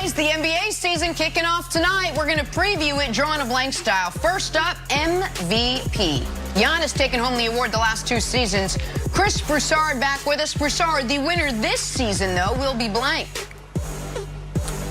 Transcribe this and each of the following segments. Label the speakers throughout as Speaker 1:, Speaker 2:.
Speaker 1: Guys, the NBA season kicking off tonight. We're going to preview it drawing a blank style. First up, MVP. Giannis taking home the award the last 2 seasons. Chris Broussard back with us. Broussard, the winner this season, though, will be blank.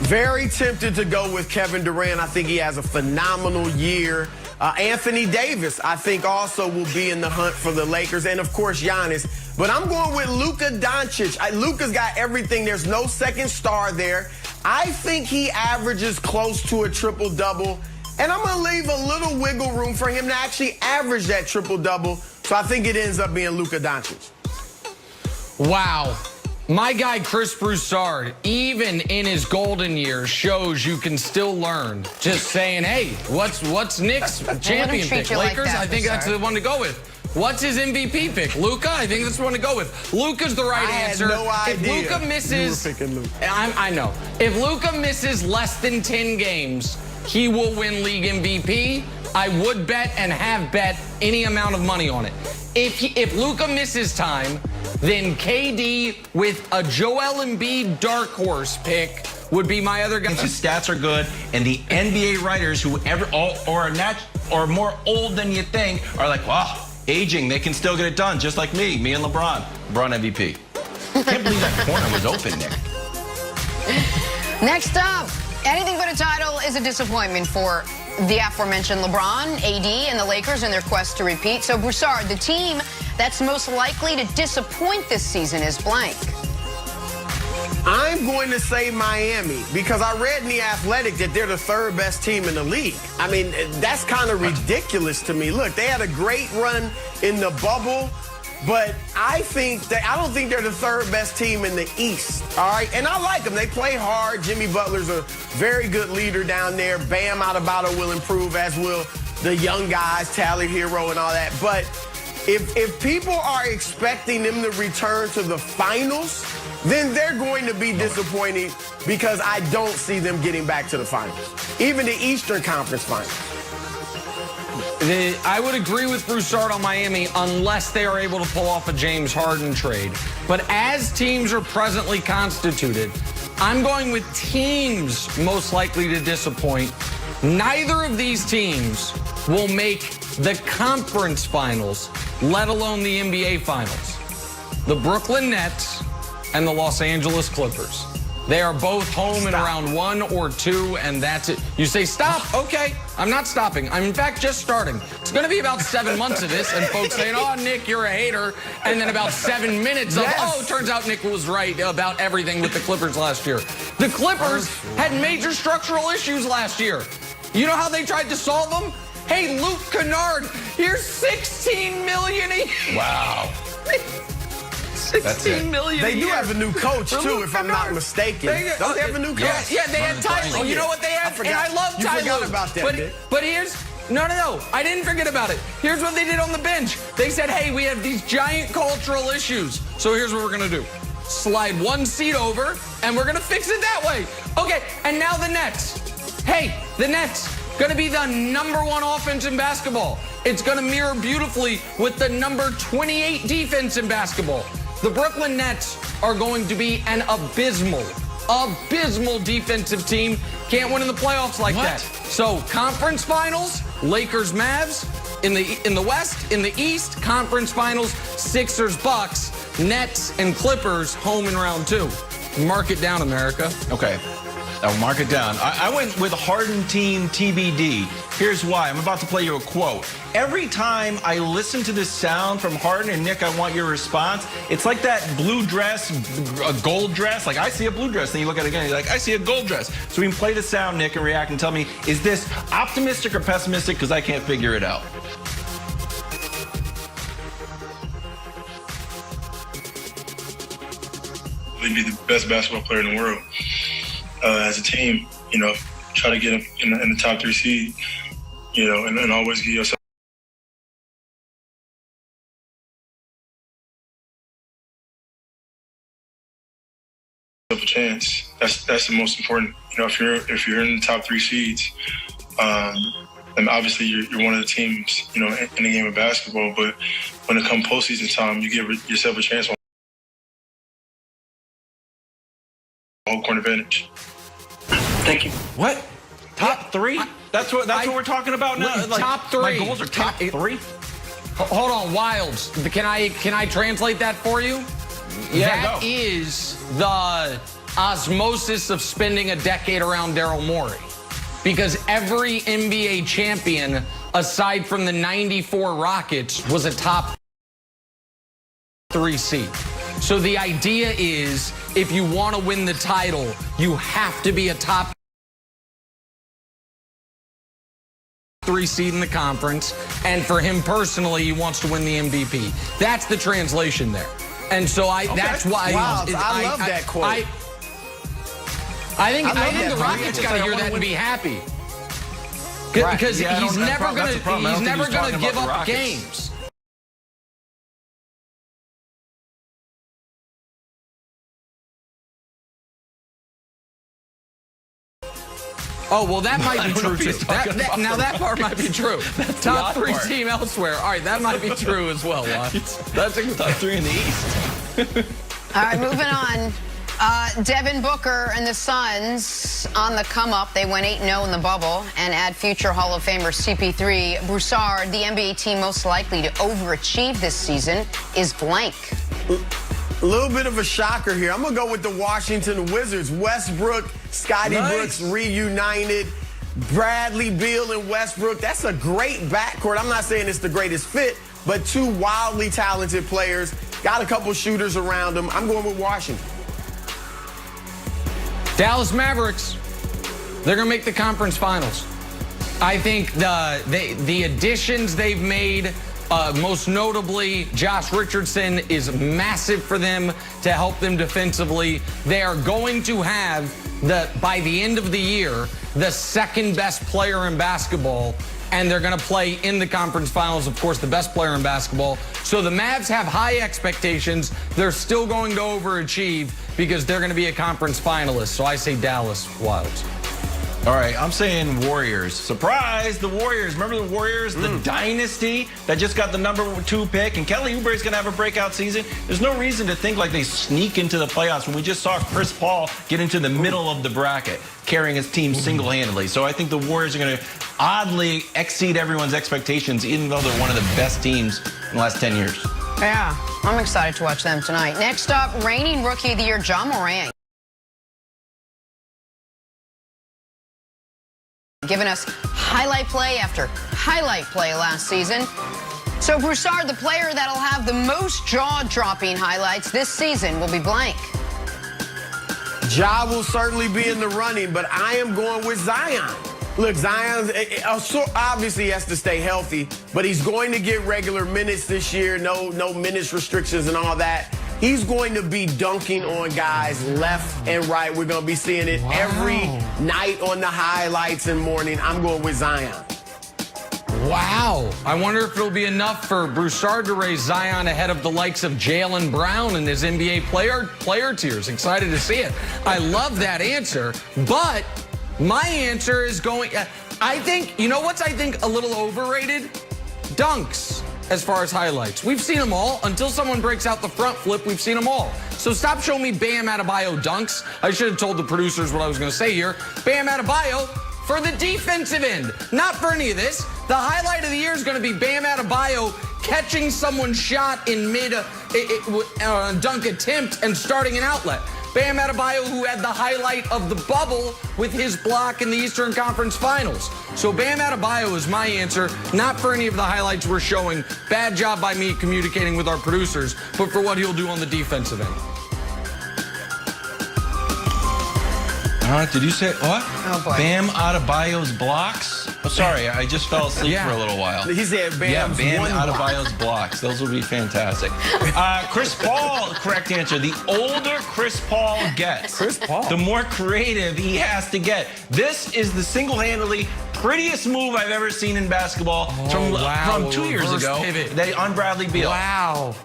Speaker 2: Very tempted to go with Kevin Durant. I think he has a phenomenal year. Anthony Davis, I think, also will be in the hunt for the Lakers. And, of course, Giannis. But I'm going with Luka Doncic. Luka's got everything. There's no second star there. I think he averages close to a triple-double. And I'm going to leave a little wiggle room for him to actually average that triple-double. So I think it ends up being Luka Doncic.
Speaker 3: Wow. My guy, Chris Broussard, even in his golden years, shows you can still learn. Just saying, hey, what's Nick's champion pick? Lakers?
Speaker 1: Like that,
Speaker 3: I think that's the one to go with. What's his MVP pick? Luka? I think that's the one to go with. Luka's the right answer.
Speaker 2: I had no idea.
Speaker 3: If Luka misses,
Speaker 2: you were picking Luka.
Speaker 3: I know. If Luka misses less than 10 games, he will win league MVP. I would bet and have bet any amount of money on it. If Luka misses time, then KD with a Joel Embiid dark horse pick would be my other guy.
Speaker 4: His stats are good, and the NBA writers who are more old than you think are like, wow, aging, they can still get it done, just like me and LeBron. LeBron MVP. Can't believe that corner was open, Nick.
Speaker 1: Next up, anything but a title is a disappointment for the aforementioned LeBron, AD, and the Lakers in their quest to repeat. So, Broussard, the team that's most likely to disappoint this season is blank.
Speaker 2: I'm going to say Miami because I read in The Athletic that they're the 3rd best team in the league. I mean, that's kind of ridiculous to me. Look, they had a great run in the bubble, but I don't think they're the 3rd best team in the East, all right? And I like them. They play hard. Jimmy Butler's a very good leader down there. Bam Adebayo will improve, as will the young guys, Tyler Hero and all that. But if people are expecting them to return to the finals, then they're going to be disappointing because I don't see them getting back to the finals, even the Eastern Conference finals.
Speaker 3: I would agree with Broussard on Miami unless they are able to pull off a James Harden trade. But as teams are presently constituted, I'm going with teams most likely to disappoint. Neither of these teams will make the conference finals, let alone the NBA finals. The Brooklyn Nets and the Los Angeles Clippers. They are both home in round 1 or 2, and that's it. You say stop? Okay, I'm not stopping. I'm, in fact, just starting. It's going to be about 7 months of this, and folks saying, oh, Nick, you're a hater. And then about 7 minutes of, oh, it turns out Nick was right about everything with the Clippers last year. The Clippers had major structural issues last year. You know how they tried to solve them? Hey, Luke Kennard, here's $16 million a year.
Speaker 4: Wow.
Speaker 3: $16 million.
Speaker 2: They do have a new coach, too, if I'm not mistaken. Don't they have a new coach?
Speaker 3: Yeah, they had Tyler. You know what they had? And I love Tyler.
Speaker 2: You forgot about that,
Speaker 3: but here's... No. I didn't forget about it. Here's what they did on the bench. They said, hey, we have these giant cultural issues. So here's what we're going to do. Slide 1 seat over, and we're going to fix it that way. Okay, and now the Nets. Hey, the Nets, going to be the #1 offense in basketball. It's going to mirror beautifully with the number 28 defense in basketball. The Brooklyn Nets are going to be an abysmal defensive team. Can't win in the playoffs like that. So conference finals, Lakers, Mavs. In the West, in the East, conference finals, Sixers, Bucks, Nets, and Clippers home in round 2. Mark it down, America.
Speaker 4: Okay. I'll mark it down. I went with Harden team TBD. Here's why. I'm about to play you a quote. Every time I listen to this sound from Harden, and Nick, I want your response. It's like that blue dress, a gold dress. Like, I see a blue dress. Then you look at it again, you're like, I see a gold dress. So we can play the sound, Nick, and react and tell me, is this optimistic or pessimistic? Because I can't figure it out.
Speaker 5: Be the best basketball player in the world. As a team, try to get in the top 3 seed, and always give yourself a chance. That's the most important. If you're in the top 3 seeds, and obviously you're one of the teams, in the game of basketball. But when it comes postseason time, you give yourself a chance. Home court advantage. Thank you.
Speaker 4: What? Top three? That's what we're talking about now. Like,
Speaker 3: top three.
Speaker 4: My goals are top three.
Speaker 3: Hold on, Wilds. Can I translate that for you?
Speaker 4: Yeah,
Speaker 3: That
Speaker 4: go.
Speaker 3: is the osmosis of spending a decade around Daryl Morey. Because every NBA champion, aside from the 94 Rockets, was a top 3 seed. So the idea is, if you want to win the title, you have to be a top 3 seed in the conference. And for him personally, he wants to win the MVP. That's the translation there. And so that's why
Speaker 2: I love that quote.
Speaker 3: I think the Rockets got to hear that and be happy. Because he's never going to give up games. Oh, well, that might be true, too. Now, that part might be true. Top 3 team elsewhere. All right, that might be true as well, Watts.
Speaker 4: That's a top 3 in the East.
Speaker 1: All right, moving on. Devin Booker and the Suns on the come-up. They went 8-0 in the bubble and add future Hall of Famer CP3. Broussard, the NBA team most likely to overachieve this season, is blank.
Speaker 2: A little bit of a shocker here. I'm going to go with the Washington Wizards. Westbrook, Scotty Brooks reunited. Bradley Beal and Westbrook. That's a great backcourt. I'm not saying it's the greatest fit, but 2 wildly talented players. Got a couple shooters around them. I'm going with Washington.
Speaker 3: Dallas Mavericks, they're going to make the conference finals. I think the additions they've made, most notably, Josh Richardson is massive for them to help them defensively. They are going to have, by the end of the year, the 2nd best player in basketball, and they're going to play in the conference finals, of course, the best player in basketball. So the Mavs have high expectations. They're still going to overachieve because they're going to be a conference finalist. So I say Dallas Wilds.
Speaker 4: All right, I'm saying Warriors. Surprise, the Warriors. Remember the Warriors, the dynasty that just got the #2 pick, and Kelly Oubre's going to have a breakout season. There's no reason to think like they sneak into the playoffs when we just saw Chris Paul get into the middle of the bracket, carrying his team single-handedly. So I think the Warriors are going to oddly exceed everyone's expectations, even though they're one of the best teams in the last 10 years.
Speaker 1: Yeah, I'm excited to watch them tonight. Next up, reigning Rookie of the Year, Ja Morant. Giving us highlight play after highlight play last season. So Broussard, the player that'll have the most jaw-dropping highlights this season, will be blank.
Speaker 2: Ja will certainly be in the running, but I am going with Zion. Look, Zion obviously has to stay healthy, but he's going to get regular minutes this year, no minutes restrictions and all that. He's going to be dunking on guys left and right. We're going to be seeing it every night on the highlights and morning. I'm going with Zion.
Speaker 3: Wow. I wonder if it'll be enough for Broussard to raise Zion ahead of the likes of Jaylen Brown and his NBA player tiers. Excited to see it. I love that answer, but my answer is going, I think, you know what's I think a little overrated? Dunks. As far as highlights, we've seen them all. Until someone breaks out the front flip, we've seen them all. So stop showing me Bam Adebayo dunks. I should have told the producers what I was going to say here. Bam Adebayo for the defensive end, not for any of this. The highlight of the year is going to be Bam Adebayo catching someone's shot in mid dunk attempt and starting an outlet. Bam Adebayo, who had the highlight of the bubble with his block in the Eastern Conference Finals. So Bam Adebayo is my answer, not for any of the highlights we're showing. Bad job by me communicating with our producers, but for what he'll do on the defensive end.
Speaker 4: Did you say what?
Speaker 1: Oh, boy.
Speaker 4: Bam Adebayo's blocks? Oh, sorry, I just fell asleep for a little while.
Speaker 2: He said Bam's
Speaker 4: Bam
Speaker 2: one
Speaker 4: Adebayo's blocks. Those would be fantastic. Chris Paul, correct answer. The older Chris Paul gets, the more creative he has to get. This is the single-handedly prettiest move I've ever seen in basketball from 2 years ago. On Bradley Beal.
Speaker 3: Wow.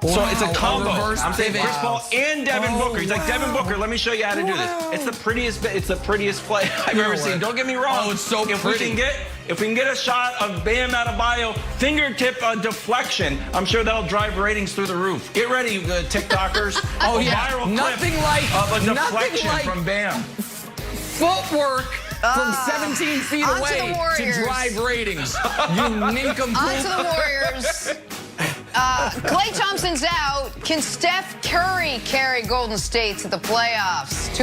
Speaker 4: So it's a combo. I'm saying
Speaker 3: pivot.
Speaker 4: Chris Paul and Devin Booker. He's like, Devin Booker, let me show you how to do this. It's the prettiest play I've ever seen. Don't get me wrong.
Speaker 3: Oh, it's so
Speaker 4: pretty. If we can get a shot of Bam Adebayo fingertip deflection, I'm sure that'll drive ratings through the roof. Get ready, TikTokers.
Speaker 3: Oh, yeah.
Speaker 4: Viral
Speaker 3: Nothing
Speaker 4: clip
Speaker 3: like
Speaker 4: of a deflection from Bam.
Speaker 3: footwork from 17 feet
Speaker 1: on to
Speaker 3: away
Speaker 1: the Warriors.
Speaker 3: to drive ratings. You nincompoop.
Speaker 1: On to the Warriors. Klay Thompson's out. Can Steph Curry carry Golden State to the playoffs?